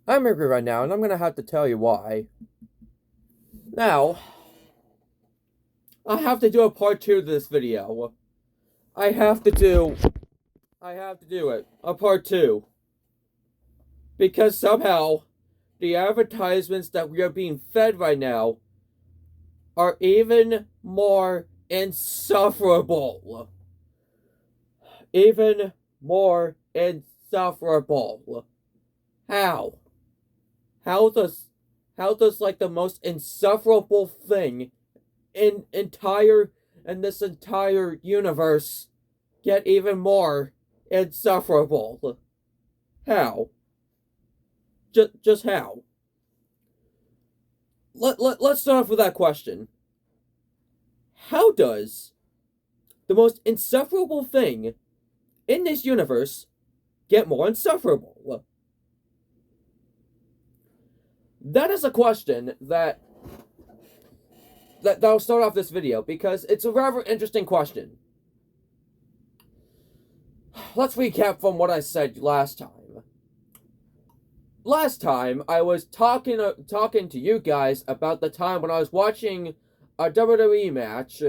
I'm angry right now, and I'm gonna have to tell you why. Now, I have to do a part 2 to this video. I have to do it. A part 2. Because somehow, the advertisements that we are being fed right now are even more insufferable. Even more insufferable. How? How does like the most insufferable thing in this entire universe get even more insufferable? How? Just how? Let's start off with that question. How does the most insufferable thing in this universe get more insufferable? That is a question that'll start off this video, because it's a rather interesting question. Let's recap from what I said last time. Last time, I was talking to you guys about the time when I was watching a WWE match,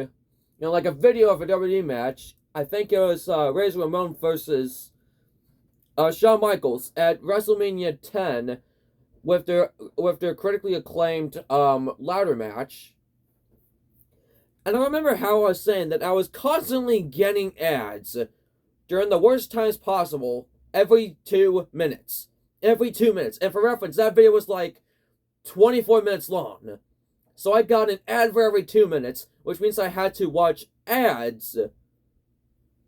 like a video of a WWE match. I think it was Razor Ramon versus Shawn Michaels at WrestleMania 10 with their critically acclaimed ladder match. And I remember how I was saying that I was constantly getting ads during the worst times possible every 2 minutes. Every 2 minutes. And for reference, that video was like 24 minutes long. So I got an ad for every 2 minutes, which means I had to watch ads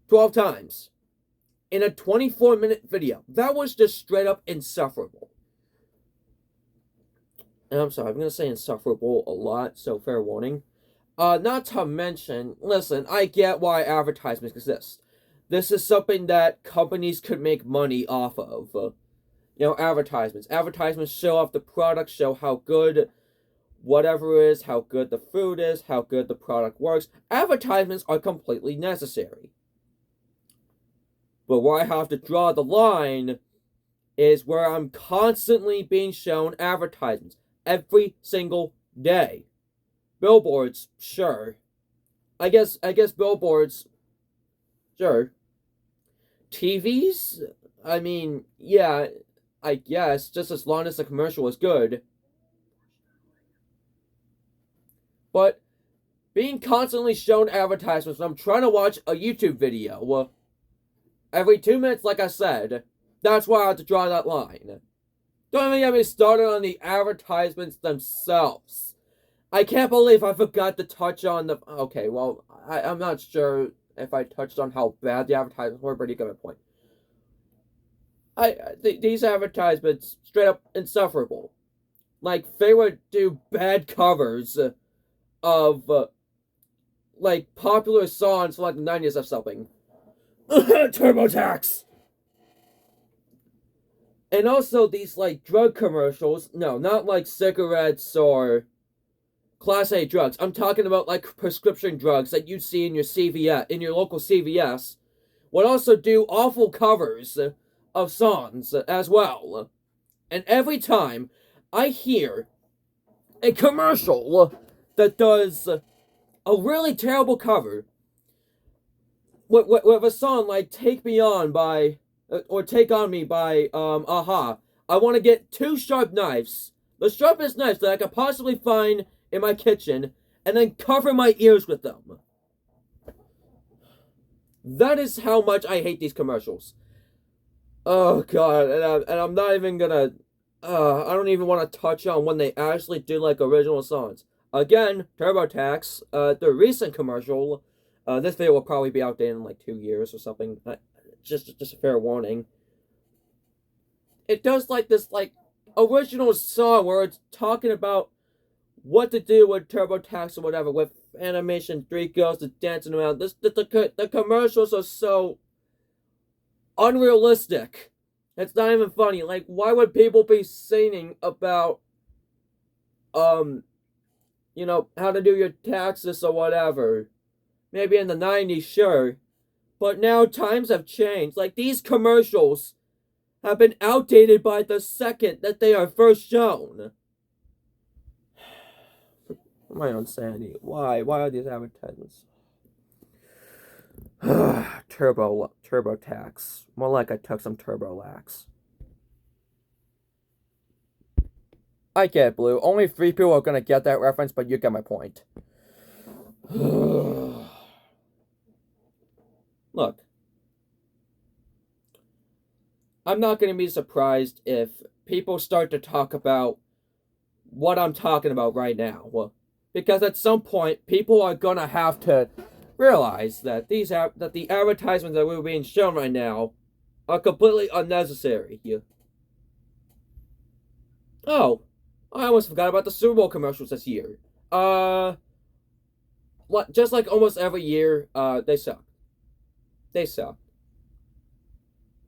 12 times in a 24-minute video. That was just straight up insufferable. And I'm sorry, I'm going to say insufferable a lot, so fair warning. Not to mention, listen, I get why advertisements exist. This is something that companies could make money off of. Advertisements. Advertisements show off the product, show how good whatever is, how good the food is, how good the product works. Advertisements are completely necessary. But where I have to draw the line is where I'm constantly being shown advertisements every single day. Billboards, sure. I guess billboards, sure. TVs? I mean, yeah, I guess, just as long as the commercial is good. But being constantly shown advertisements when I'm trying to watch a YouTube video every 2 minutes, like I said, that's why I have to draw that line. Don't even get me started on the advertisements themselves. I can't believe I forgot to touch on the... Okay, well, I'm not sure if I touched on how bad the advertisements were, but you get my point. These advertisements, straight up insufferable. Like, they would do bad covers of, like, popular songs from, like, the 90s or something. TurboTax! And also these, like, drug commercials. No, not like cigarettes or Class A drugs. I'm talking about, like, prescription drugs that you'd see in your CVS, in your local CVS. Would also do awful covers of songs as well. And every time I hear a commercial that does a really terrible cover with a song like Take Me On by, or Take On Me by, Aha, I want to get 2 sharp knives, the sharpest knives that I could possibly find in my kitchen, and then cover my ears with them. That is how much I hate these commercials. Oh god, and I'm not even gonna, I don't even want to touch on when they actually do, like, original songs. Again, TurboTax, the recent commercial, this video will probably be outdated in, like, 2 years or something, just a fair warning. It does, like, this, like, original song where it's talking about what to do with TurboTax or whatever, with animation, 3 girls dancing around. The commercials are so unrealistic. It's not even funny. Like, why would people be singing about, how to do your taxes or whatever? Maybe in the 90s, sure. But now times have changed. Like, these commercials have been outdated by the second that they are first shown. My own sanity. Why? Why are these advertisements? Turbo tax. More like I took some turbo lax. I get it, Blue. Only 3 people are gonna get that reference, but you get my point. Look. I'm not gonna be surprised if people start to talk about what I'm talking about right now. Well, because at some point, people are gonna have to realize that that the advertisements that we're being shown right now are completely unnecessary. Oh, I almost forgot about the Super Bowl commercials this year. Just like almost every year, they suck. They suck.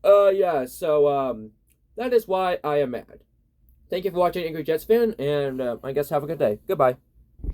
Yeah. So that is why I am mad. Thank you for watching, Angry Jets fan, and I guess have a good day. Goodbye.